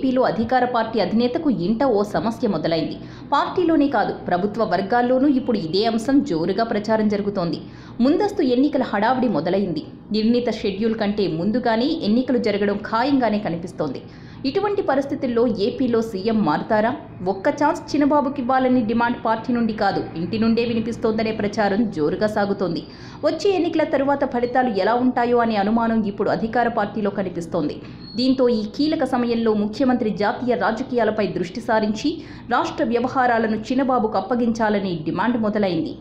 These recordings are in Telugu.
ఏపీలో అధికార పార్టీ అధినేతకు ఇంట ఓ సమస్య మొదలైంది. పార్టీలోనే కాదు, ప్రభుత్వ వర్గాల్లోనూ ఇప్పుడు ఇదే అంశం జోరుగా ప్రచారం జరుగుతోంది. ముందస్తు ఎన్నికల హడావిడి మొదలైంది. నిర్ణీత షెడ్యూల్ కంటే ముందుగానే ఎన్నికలు జరగడం ఖాయంగానే కనిపిస్తోంది. ఇటువంటి పరిస్థితుల్లో ఏపీలో సీఎం మారుతారా? ఒక్క ఛాన్స్ చినబాబుకివ్వాలని డిమాండ్ పార్టీ నుండి కాదు, ఇంటి నుండే వినిపిస్తోందనే ప్రచారం జోరుగా సాగుతోంది. వచ్చే ఎన్నికల తరువాత ఫలితాలు ఎలా ఉంటాయో అనే అనుమానం ఇప్పుడు అధికార పార్టీలో కనిపిస్తోంది. దీంతో ఈ కీలక సమయంలో ముఖ్యమంత్రి జాతీయ రాజకీయాలపై దృష్టి సారించి రాష్ట్ర వ్యవహారాలను చినబాబుకు అప్పగించాలని డిమాండ్ మొదలైంది.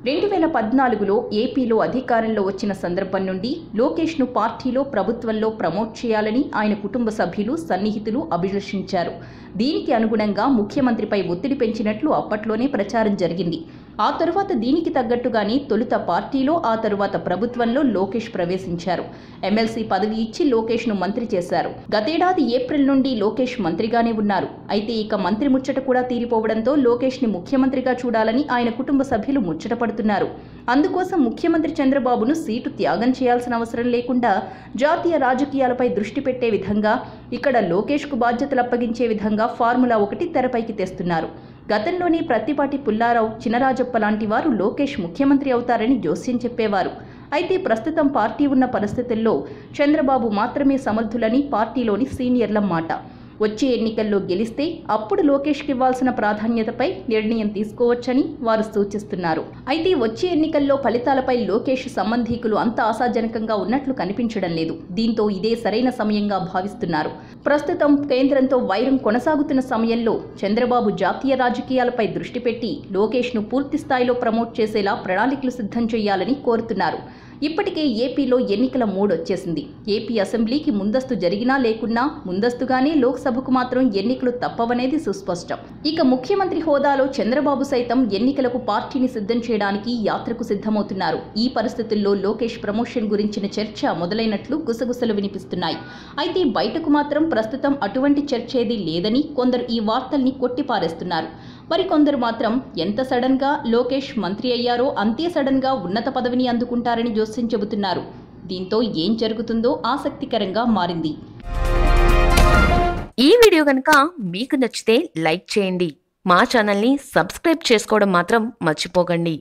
2014లో ఏపీలో అధికారంలో వచ్చిన సందర్భం నుండి లోకేష్ను పార్టీలో, ప్రభుత్వంలో ప్రమోట్ చేయాలని ఆయన కుటుంబ సభ్యులు, సన్నిహితులు అభిలషించారు. దీనికి అనుగుణంగా ముఖ్యమంత్రిపై ఒత్తిడి పెంచినట్లు అప్పట్లోనే ప్రచారం జరిగింది. ఆ తరువాత దీనికి తగ్గట్టుగానే తొలుత పార్టీలో, ఆ తరువాత ప్రభుత్వంలో లోకేష్ ప్రవేశించారు. ఎమ్మెల్సీ పదవి ఇచ్చి లోకేష్ను మంత్రి చేశారు. గతేడాది ఏప్రిల్ నుండి లోకేష్ మంత్రిగానే ఉన్నారు. అయితే ఇక మంత్రి ముచ్చట కూడా తీరిపోవడంతో లోకేష్ని ముఖ్యమంత్రిగా చూడాలని ఆయన కుటుంబ సభ్యులు ముచ్చటపడుతున్నారు. అందుకోసం ముఖ్యమంత్రి చంద్రబాబును సీటు త్యాగం చేయాల్సిన అవసరం లేకుండా జాతీయ రాజకీయాలపై దృష్టి పెట్టే విధంగా, ఇక్కడ లోకేష్కు బాధ్యతలు అప్పగించే విధంగా ఫార్ములా ఒకటి తెరపైకి తెస్తున్నారు. గతంలోనే ప్రత్తిపాటి పుల్లారావు, చినరాజప్ప లాంటి వారు లోకేష్ ముఖ్యమంత్రి అవుతారని జోస్యం చెప్పేవారు. అయితే ప్రస్తుతం పార్టీ ఉన్న పరిస్థితుల్లో చంద్రబాబు మాత్రమే సమర్థులని పార్టీలోని సీనియర్ల మాట. వచ్చే ఎన్నికల్లో గెలిస్తే అప్పుడు లోకేష్కి ఇవ్వాల్సిన ప్రాధాన్యతపై నిర్ణయం తీసుకోవచ్చని వారు సూచిస్తున్నారు. అయితే వచ్చే ఎన్నికల్లో ఫలితాలపై లోకేష్ సంబంధీకులు అంత ఆశాజనకంగా ఉన్నట్లు కనిపించడం లేదు. దీంతో ఇదే సరైన సమయంగా భావిస్తున్నారు. ప్రస్తుతం కేంద్రంతో వైరం కొనసాగుతున్న సమయంలో చంద్రబాబు జాతీయ రాజకీయాలపై దృష్టి పెట్టి లోకేష్ను పూర్తి స్థాయిలో ప్రమోట్ చేసేలా ప్రణాళికలు సిద్ధం చేయాలని కోరుతున్నారు. ఇప్పటికే ఏపీలో ఎన్నికల మూడ్ వచ్చేసింది. ఏపీ అసెంబ్లీకి ముందస్తు జరిగినా లేకున్నా ముందస్తుగానే లోక్సభకు మాత్రం ఎన్నికలు తప్పవనేది సుస్పష్టం. ఇక ముఖ్యమంత్రి హోదాలో చంద్రబాబు సైతం ఎన్నికలకు పార్టీని సిద్ధం చేయడానికి యాత్రకు సిద్ధమవుతున్నారు. ఈ పరిస్థితుల్లో లోకేష్ ప్రమోషన్ గురించిన చర్చ మొదలైనట్లు గుసగుసలు వినిపిస్తున్నాయి. అయితే బయటకు మాత్రం ప్రస్తుతం అటువంటి చర్చ ఏదీ లేదని కొందరు ఈ వార్తల్ని కొట్టిపారేస్తున్నారు. మరికొందరు మాత్రం ఎంత సడన్గా లోకేష్ మంత్రి అయ్యారో అంతే సడన్గా ఉన్నత పదవిని అందుకుంటారని జోస్యం చెబుతున్నారు. దీంతో ఏం జరుగుతుందో ఆసక్తికరంగా మారింది. ఈ వీడియో కనుక మీకు నచ్చితే లైక్ చేయండి. మా ఛానల్ని సబ్స్క్రైబ్ చేసుకోవడం మాత్రం మర్చిపోకండి.